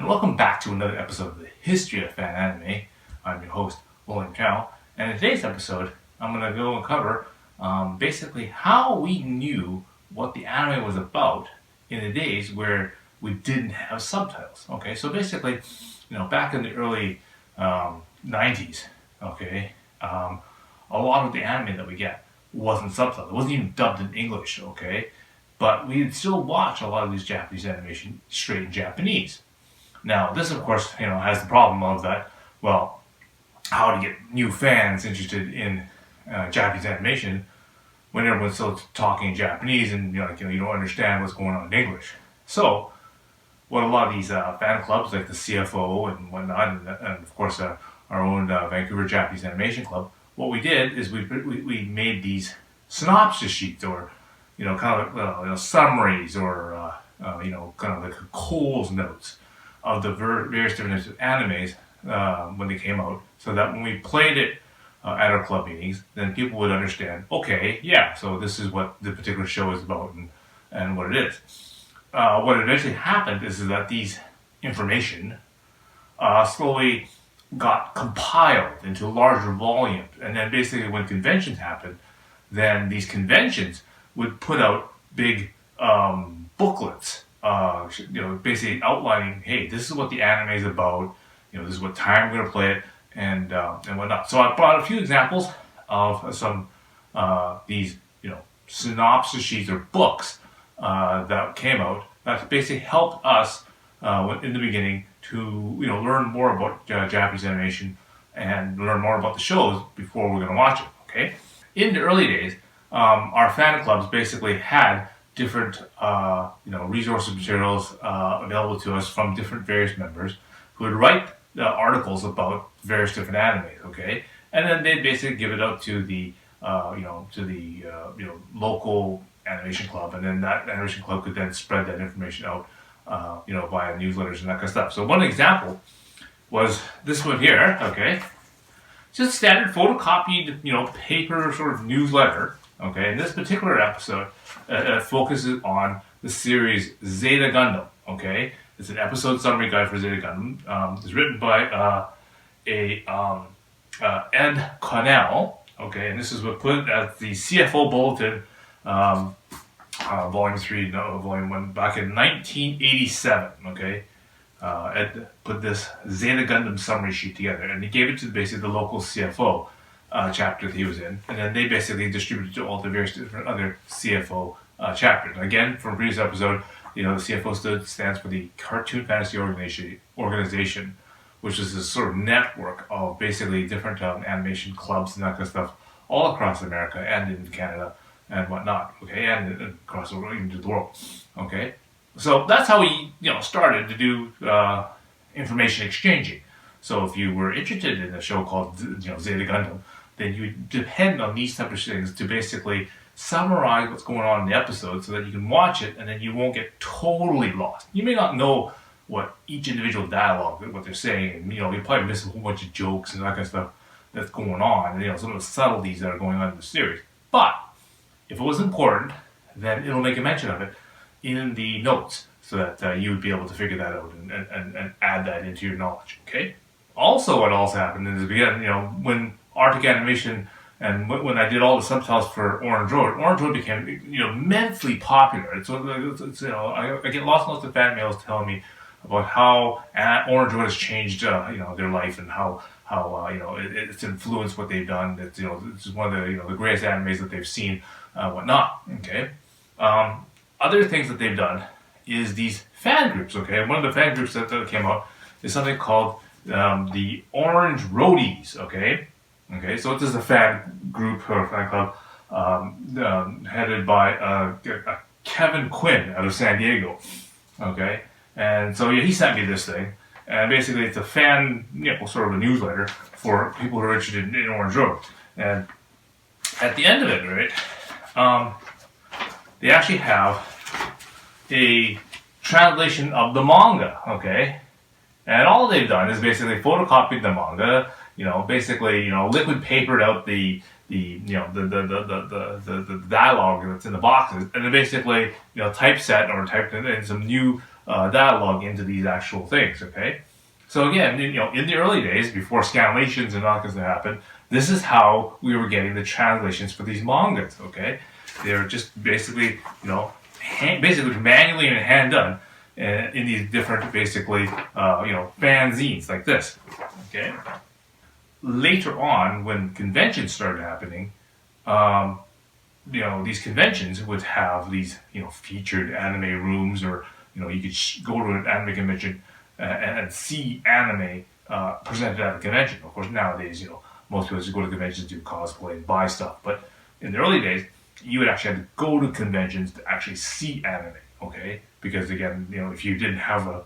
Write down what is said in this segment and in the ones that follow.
and welcome back to another episode of the History of Fan Anime. I'm your host, Chow, and in today's episode, I'm going to go and cover basically how we knew what the anime was about in the days where we didn't have subtitles. Okay, so basically, back in the early 90s, okay, a lot of the anime that we get wasn't subtitled. It wasn't even dubbed in English, okay? But we'd still watch a lot of these Japanese animation straight in Japanese. Now, this, of course, has the problem of that, well, how to get new fans interested in Japanese animation when everyone's still talking Japanese and you don't understand what's going on in English. So, what a lot of these fan clubs like the CFO and whatnot, and of course our own Vancouver Japanese Animation Club, what we did is we made these synopsis sheets or kind of summaries or kind of like Cole's notes of the various different animes when they came out, so that when we played it at our club meetings, then people would understand. Okay, yeah, so this is what the particular show is about and what it is. What eventually happened is that these information slowly got compiled into larger volumes, and then basically when conventions happened, then these conventions would put out big booklets, basically outlining, hey, this is what the anime is about, this is what time we're going to play it, and whatnot. So I brought a few examples of some these, synopsis sheets or books that came out that basically helped us in the beginning to, learn more about Japanese animation and learn more about the shows before we're going to watch it, okay? In the early days, our fan clubs basically had different, resources materials available to us from different various members who would write articles about various different animes, okay? And then they'd basically give it out to the, local animation club, and then that animation club could then spread that information out, via newsletters and that kind of stuff. So one example was this one here, okay? Just a standard photocopied, paper sort of newsletter. Okay, and this particular episode focuses on the series Zeta Gundam. Okay, it's an episode summary guide for Zeta Gundam. It's written by Ed Connell. Okay, and this is what put at the CFO Bulletin, Volume 3, Volume 1, back in 1987. Okay. Ed put this Zeta Gundam summary sheet together, and he gave it to basically the local CFO chapter that he was in, and then they basically distributed to all the various different other CFO chapters. Again, from a previous episode, the CFO stands for the Cartoon Fantasy Organization, which is this sort of network of basically different animation clubs and that kind of stuff all across America and in Canada and whatnot. Okay, and across the world, even to the world. Okay. So that's how we, started to do information exchanging. So if you were interested in a show called, Zeta Gundam, then you depend on these type of things to basically summarize what's going on in the episode so that you can watch it and then you won't get totally lost. You may not know what each individual dialogue, what they're saying, and you probably miss a whole bunch of jokes and that kind of stuff that's going on, and some of the subtleties that are going on in the series. But if it was important, then it'll make a mention of it in the notes, so that you would be able to figure that out and add that into your knowledge, okay? Also, what also happened is, again, when Arctic Animation and when I did all the subtitles for Orange Road became, immensely popular. It's I get lots and lots of fan mails telling me about how Orange Road has changed, their life and how it's influenced what they've done. It's, it's one of the greatest animes that they've seen, whatnot, okay? Other things that they've done is these fan groups, okay? One of the fan groups that came out is something called the Orange Roadies, okay? Okay, so this is a fan group or fan club headed by Kevin Quinn out of San Diego, okay? And so he sent me this thing, and basically it's a fan, sort of a newsletter for people who are interested in Orange Road. And at the end of it, right, they actually have a translation of the manga, okay? And all they've done is basically photocopied the manga, basically, liquid papered out the dialogue that's in the boxes, and then basically, typeset or typed in some new dialogue into these actual things. Okay, so again, in the early days before scanlations and all kinds of happen, this is how we were getting the translations for these mangas. Okay, they're just basically basically manually and hand done in these different basically fanzines like this. Okay. Later on, when conventions started happening, these conventions would have these, featured anime rooms, or, you could go to an anime convention and see anime presented at a convention. Of course, nowadays, most people just go to conventions to do cosplay and buy stuff. But in the early days, you would actually have to go to conventions to actually see anime, okay? Because again, if you didn't have a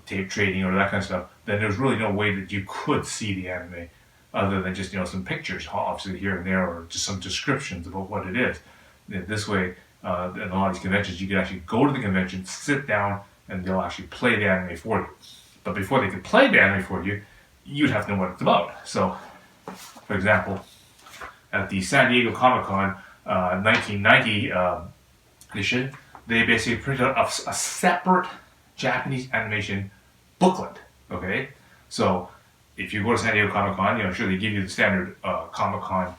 tape trading or that kind of stuff, then there's really no way that you could see the anime other than just some pictures, obviously here and there, or just some descriptions about what it is. This way, in a lot of these conventions, you can actually go to the convention, sit down, and they'll actually play the anime for you. But before they could play the anime for you, you'd have to know what it's about. So, for example, at the San Diego Comic-Con 1990 edition, they basically printed out a separate Japanese animation booklet. Okay, so if you go to San Diego Comic Con, sure they give you the standard Comic Con,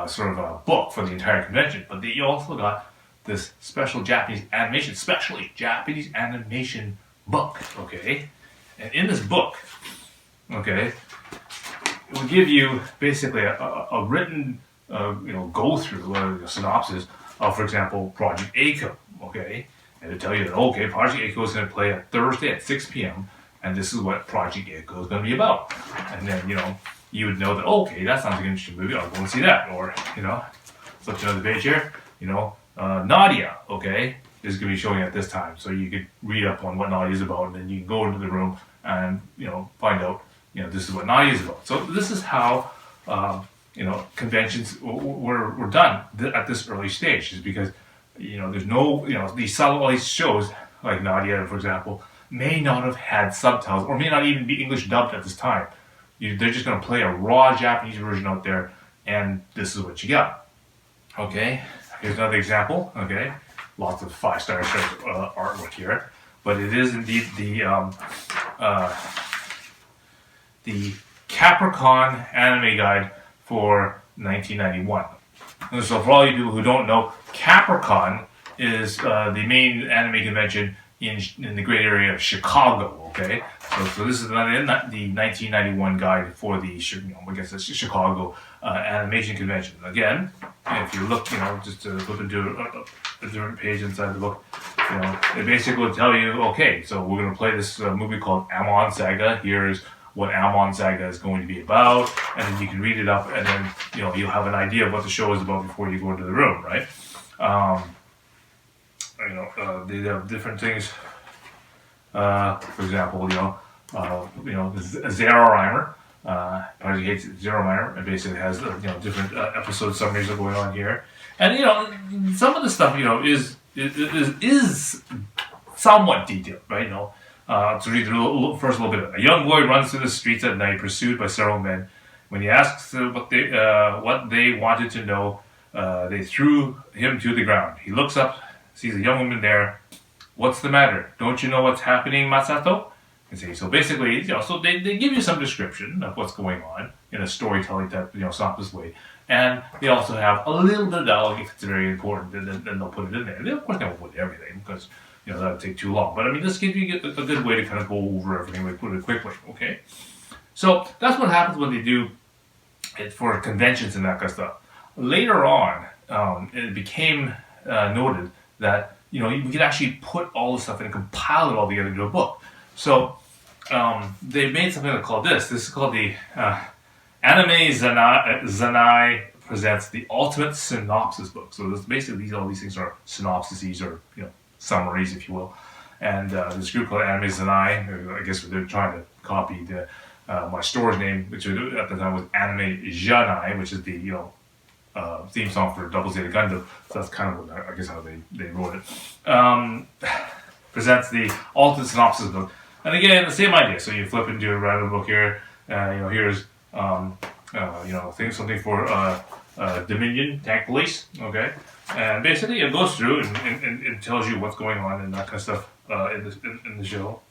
sort of a book for the entire convention, but you also got this special Japanese animation book. Okay, and in this book, okay, it will give you basically a written, go through a synopsis of, for example, Project A-ko. Okay, and to tell you that Project A-ko is going to play on Thursday at 6 p.m. and this is what Project A-ko is going to be about. And then, you would know that, that sounds like an interesting movie, I'll go and see that. Or, flip to another page here, Nadia, is going to be showing at this time. So you could read up on what Nadia is about, and then you can go into the room and, find out, this is what Nadia is about. So this is how, conventions were done at this early stage, is because, there's no, all these shows, like Nadia, for example, may not have had subtitles, or may not even be English dubbed at this time. They're just going to play a raw Japanese version out there, and this is what you got. Okay, here's another example. Okay, lots of 5-star artwork here, but it is indeed the Capricorn Anime Guide for 1991. And so for all you people who don't know, Capricorn is the main anime convention in the great area of Chicago. Okay, so this is the 1991 guide for the it's Chicago animation convention. Again, if you look, just to flip into a different page inside the book, it basically will tell you, okay, so we're going to play this movie called Amon Saga. Here's what Amon Saga is going to be about, and then you can read it up, and then you'll have an idea of what the show is about before you go into the room, right? They have different things. For example, Zero Rhymer. Probably hates Zero Rhymer. It basically has different episode summaries are going on here, and some of the stuff is somewhat detailed, right? To read through first a little bit. A young boy runs through the streets at night, pursued by several men. When he asks what they wanted to know, they threw him to the ground. He looks up, sees a young woman there. What's the matter? Don't you know what's happening, Masato? And so basically, so they give you some description of what's going on in a storytelling type, synopsis way. And they also have a little bit of dialogue if it's very important, and then they'll put it in there. And of course, they won't put everything, because that would take too long. But I mean, this gives you a good way to kind of go over everything, like put it quickly, okay? So that's what happens when they do it for conventions and that kind of stuff. Later on, it became noted that we could actually put all this stuff and compile it all together into a book. So they made something called this. This is called the Anime Zanai Presents the Ultimate Synopsis Book. So this, basically, all these things are synopses, or summaries, if you will. And this group called Anime Zanai, I guess they're trying to copy my store's name, which at the time was Anime Janai, which is the theme song for Double Zeta Gundam. So that's kind of I guess how they wrote it. Presents the Ultimate Synopsis Book, and again the same idea. So you flip into a random book here. Here's something for Dominion Tank Police. Okay, And basically, it goes through and tells you what's going on and that kind of stuff in the show.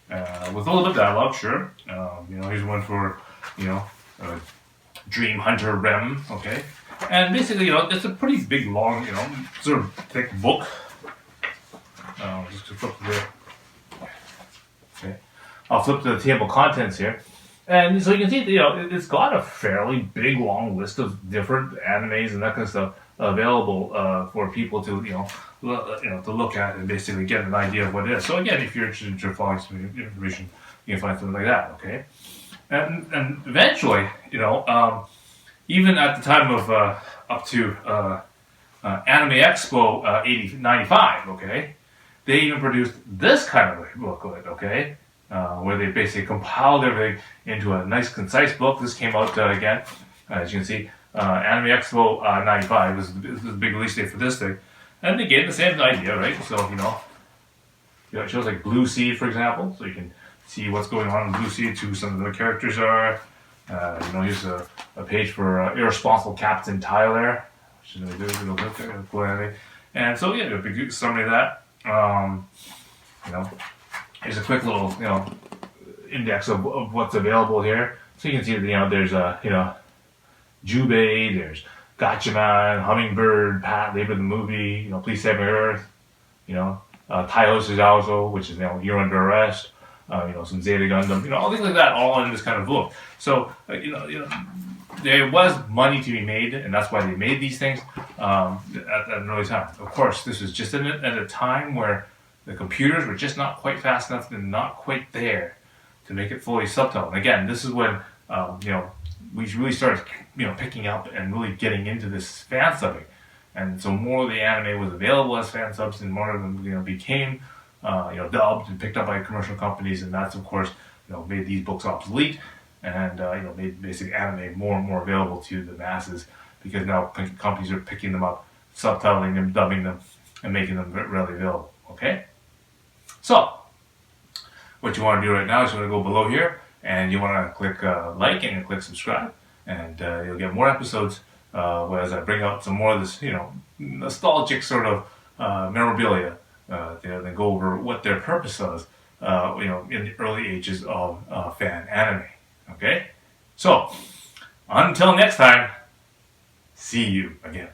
With a little bit of dialogue, sure. Here's one for, Dream Hunter Rem, okay? And basically, it's a pretty big, long, sort of thick book. Just to flip to the, okay. I'll flip to the table of contents here. And so you can see, it's got a fairly big, long list of different animes and that kind of stuff available for people to, to look at and basically get an idea of what it is. So again, if you're interested in following some information, you can find something like that, okay? And eventually, even at the time of up to Anime Expo 95, okay, they even produced this kind of a booklet, okay, where they basically compiled everything into a nice, concise book. This came out again, as you can see, Anime Expo 95 was the big release date for this thing. And again, the same idea, right? So, it shows like Blue Sea, for example, so you can see what's going on in Blue Sea, who some of the characters are. Here's a page for Irresponsible Captain Tyler, which is a cool anime. And so, yeah, a big summary of that. Here's a quick little, index of what's available here. So you can see that, there's Jubei, there's Gatchaman, Hummingbird, Pat, Labor the Movie, Please Save My Earth, Taiho Suzaozo, which is, You're Under Arrest, some Zeta Gundam, all things like that, all in this kind of book. So, there was money to be made, and that's why they made these things at an early time. Of course, this was just at a time where the computers were just not quite fast enough and not quite there to make it fully subtitled. And again, this is when, we really started, picking up and really getting into this fan subbing. And so more of the anime was available as fan subs, and more of them, became, dubbed and picked up by commercial companies, and that's, of course, made these books obsolete, and, made basic anime more and more available to the masses, because now companies are picking them up, subtitling them, dubbing them, and making them readily available, okay? So, what you want to do right now is you want to go below here, and you want to click like and click subscribe, and you'll get more episodes as I bring out some more of this, nostalgic sort of memorabilia, then go over what their purpose was, in the early ages of fan anime. Okay? So, until next time, see you again.